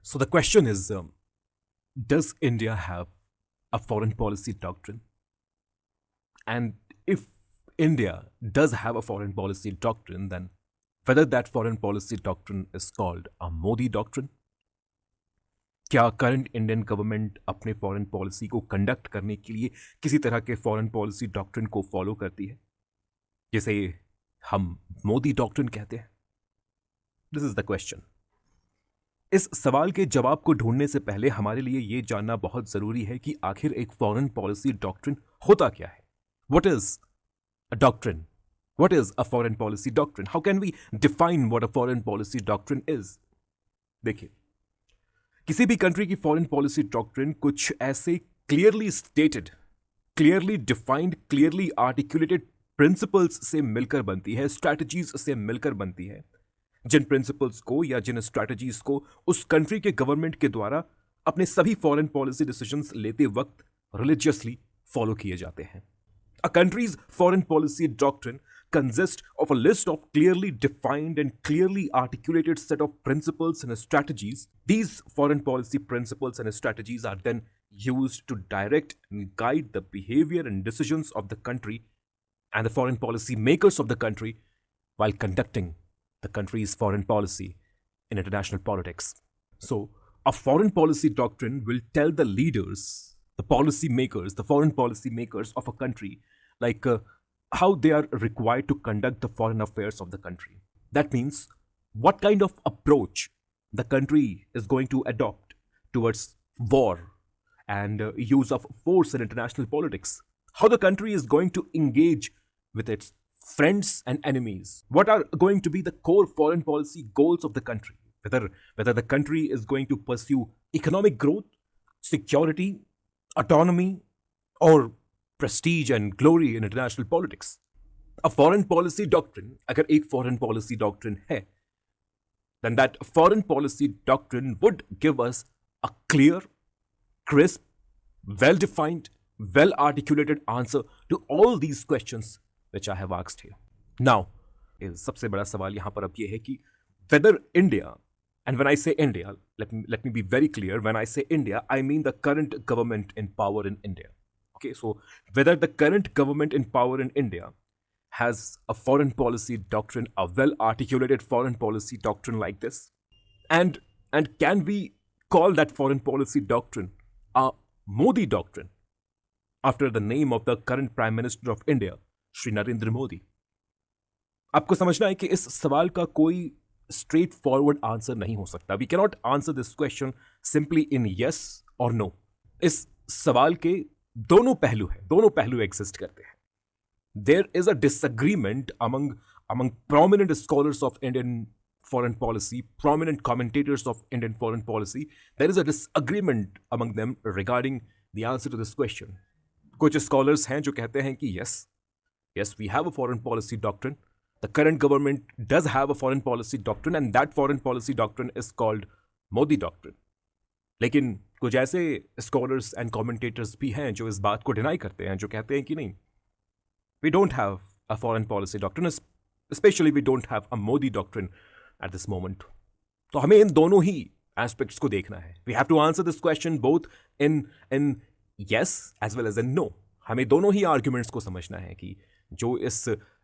So the question is, does India have a foreign policy doctrine? And if India does have a foreign policy doctrine, then whether that foreign policy doctrine is called a Modi doctrine? क्या current Indian government अपने foreign policy को conduct करने के लिए किसी तरह के foreign policy doctrine को फॉलो करती है, जिसे हम मोदी डॉक्ट्रिन कहते हैं? This is the question. इस सवाल के जवाब को ढूंढने से पहले हमारे लिए यह जानना बहुत जरूरी है कि आखिर एक फॉरेन पॉलिसी डॉक्ट्रिन होता क्या है. What is a doctrine? What is a foreign policy doctrine? How can we define what a foreign policy doctrine is? देखिए, किसी भी कंट्री की फॉरेन पॉलिसी डॉक्ट्रिन कुछ ऐसे clearly stated, clearly defined, clearly articulated principles से मिलकर बनती है, स्ट्रैटेजीज से मिलकर बनती है, जिन प्रिंसिपल्स को या जिन स्ट्रैटेजीज को उस कंट्री के गवर्नमेंट के द्वारा अपने सभी फॉरेन पॉलिसी डिसीजंस लेते वक्त रिलीजियसली फॉलो किए जाते हैं. A country's foreign policy doctrine consists of a list of clearly defined and clearly articulated set of principles and strategies. These foreign policy principles and strategies are then used to direct and guide the behavior and decisions of the country and the foreign policy makers of the country while conducting the country's foreign policy in international politics. So, a foreign policy doctrine will tell the leaders, the policy makers, the foreign policy makers of a country, like how they are required to conduct the foreign affairs of the country. That means what kind of approach the country is going to adopt towards war and use of force in international politics. How the country is going to engage with its friends and enemies. What are going to be the core foreign policy goals of the country? Whether the country is going to pursue economic growth, security, autonomy, or prestige and glory in international politics. A foreign policy doctrine, अगर एक foreign policy doctrine है, then that foreign policy doctrine would give us a clear, crisp, well-defined, well-articulated answer to all these questions which I have asked here. Now, सबसे बड़ा सवाल यहाँ पर अब ये है कि whether India, and when I say India, let me be very clear, when I say India, I mean the current government in power in India. Okay, so whether the current government in power in India has a foreign policy doctrine, a well-articulated foreign policy doctrine like this, and can we call that foreign policy doctrine a Modi doctrine after the name of the current Prime Minister of India, Shri Narendra Modi? आपको समझना है कि इस सवाल का कोई straight forward answer नहीं हो सकता. We cannot answer this question simply in yes और नो. इस सवाल के दोनों पहलू एग्जिस्ट करते हैं. There is a disagreement among prominent scholars of Indian foreign policy, prominent commentators of Indian foreign policy. There is a disagreement among them regarding the answer to this question. कुछ scholars हैं जो कहते हैं कि yes, we have a foreign policy doctrine. The current government does have a foreign policy doctrine, and that foreign policy doctrine is called Modi doctrine. लेकिन कुछ ऐसे scholars and commentators भी हैं जो इस बात को डिनाई करते हैं, जो कहते हैं कि नहीं, we don't have a foreign policy doctrine, especially we don't have a Modi doctrine at this moment. तो हमें इन दोनों ही एस्पेक्ट्स को देखना है. We have to answer this question both in yes as well as in no. हमें दोनों ही आर्ग्यूमेंट्स को समझना है कि जो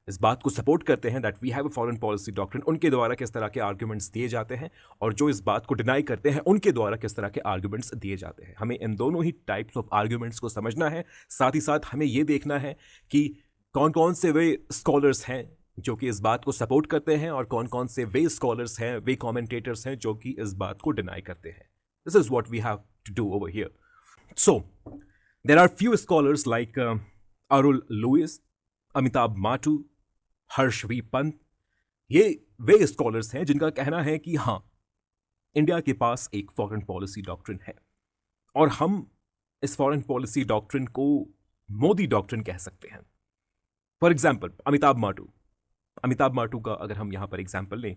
इस बात को सपोर्ट करते हैं that we have a foreign policy doctrine, उनके द्वारा किस तरह के आर्ग्यूमेंट्स दिए जाते हैं, और जो इस बात को डिनाई करते हैं उनके द्वारा किस तरह के आर्ग्यूमेंट्स दिए जाते हैं. हमें इन दोनों ही टाइप्स ऑफ आर्ग्यूमेंट्स को समझना है. साथ ही साथ हमें ये देखना है कि कौन कौन से वे स्कॉलर्स हैं जो कि इस बात को सपोर्ट करते हैं और कौन कौन से वे स्कॉलर्स हैं, वे कॉमेंटेटर्स हैं जो कि इस बात को डिनाई करते हैं. This is what we have to do over here. So there are few scholars like Arul Louis, Amitabh Mattoo, Harsh V Pant. ये वे स्कॉलर्स हैं जिनका कहना है कि हाँ, इंडिया के पास एक फॉरेन पॉलिसी डॉक्ट्रिन है और हम इस फॉरेन पॉलिसी डॉक्ट्रिन को मोदी डॉक्ट्रिन कह सकते हैं. फॉर एग्जाम्पल, अमिताभ माटू का अगर हम यहां पर एग्जाम्पल लें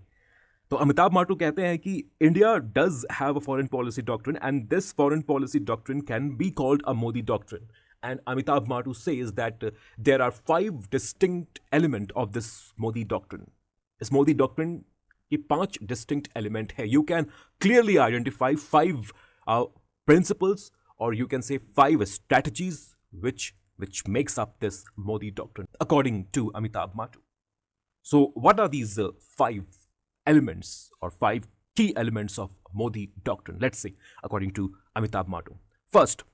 तो अमिताभ माटू कहते हैं कि India does have a foreign policy doctrine and this foreign policy doctrine can be called a Modi doctrine. And Amitabh Matu says that there are 5 distinct elements of this Modi doctrine. इस Modi doctrine कि 5 distinct element है. You can clearly identify 5 principles, or you can say 5 strategies which makes up this Modi doctrine according to Amitabh Mattu. So what are these 5 elements or 5 key elements of Modi doctrine? Let's say according to Amitabh Mattu. First,